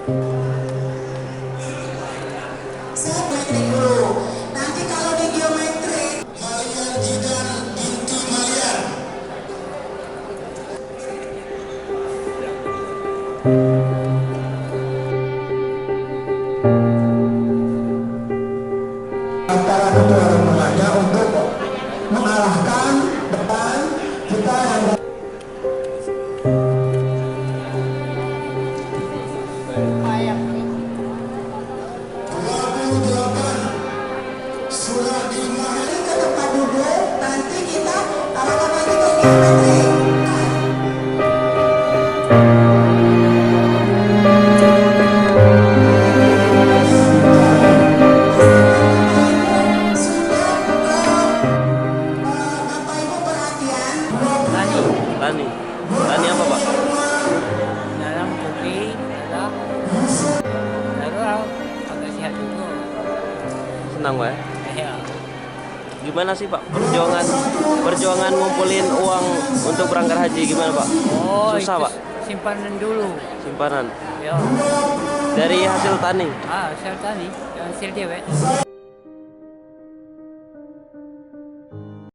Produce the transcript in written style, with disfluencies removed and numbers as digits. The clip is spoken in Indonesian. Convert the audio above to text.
Saya teknik dulu. Nanti kalau di geometri Mayan Jidan binti Mayan. Antara kedua orang tuanya untuk mengalahkan depan kita yang sudah dimulai ke tempat duduk. Nanti kita arahkan lagi ke geometri. Sudah Bapak Ibu perhatian. Tani. Tani apa, Pak? Dalam kopi, lalu agak sehat juga. Senang, Pak ya? Ya, Gimana sih, Pak, perjuangan ngumpulin uang untuk berangkat haji gimana, Pak? Susah, itu Pak? simpanan dulu. Simpanan Ya, dari hasil tani. hasil tani, hasil dewek.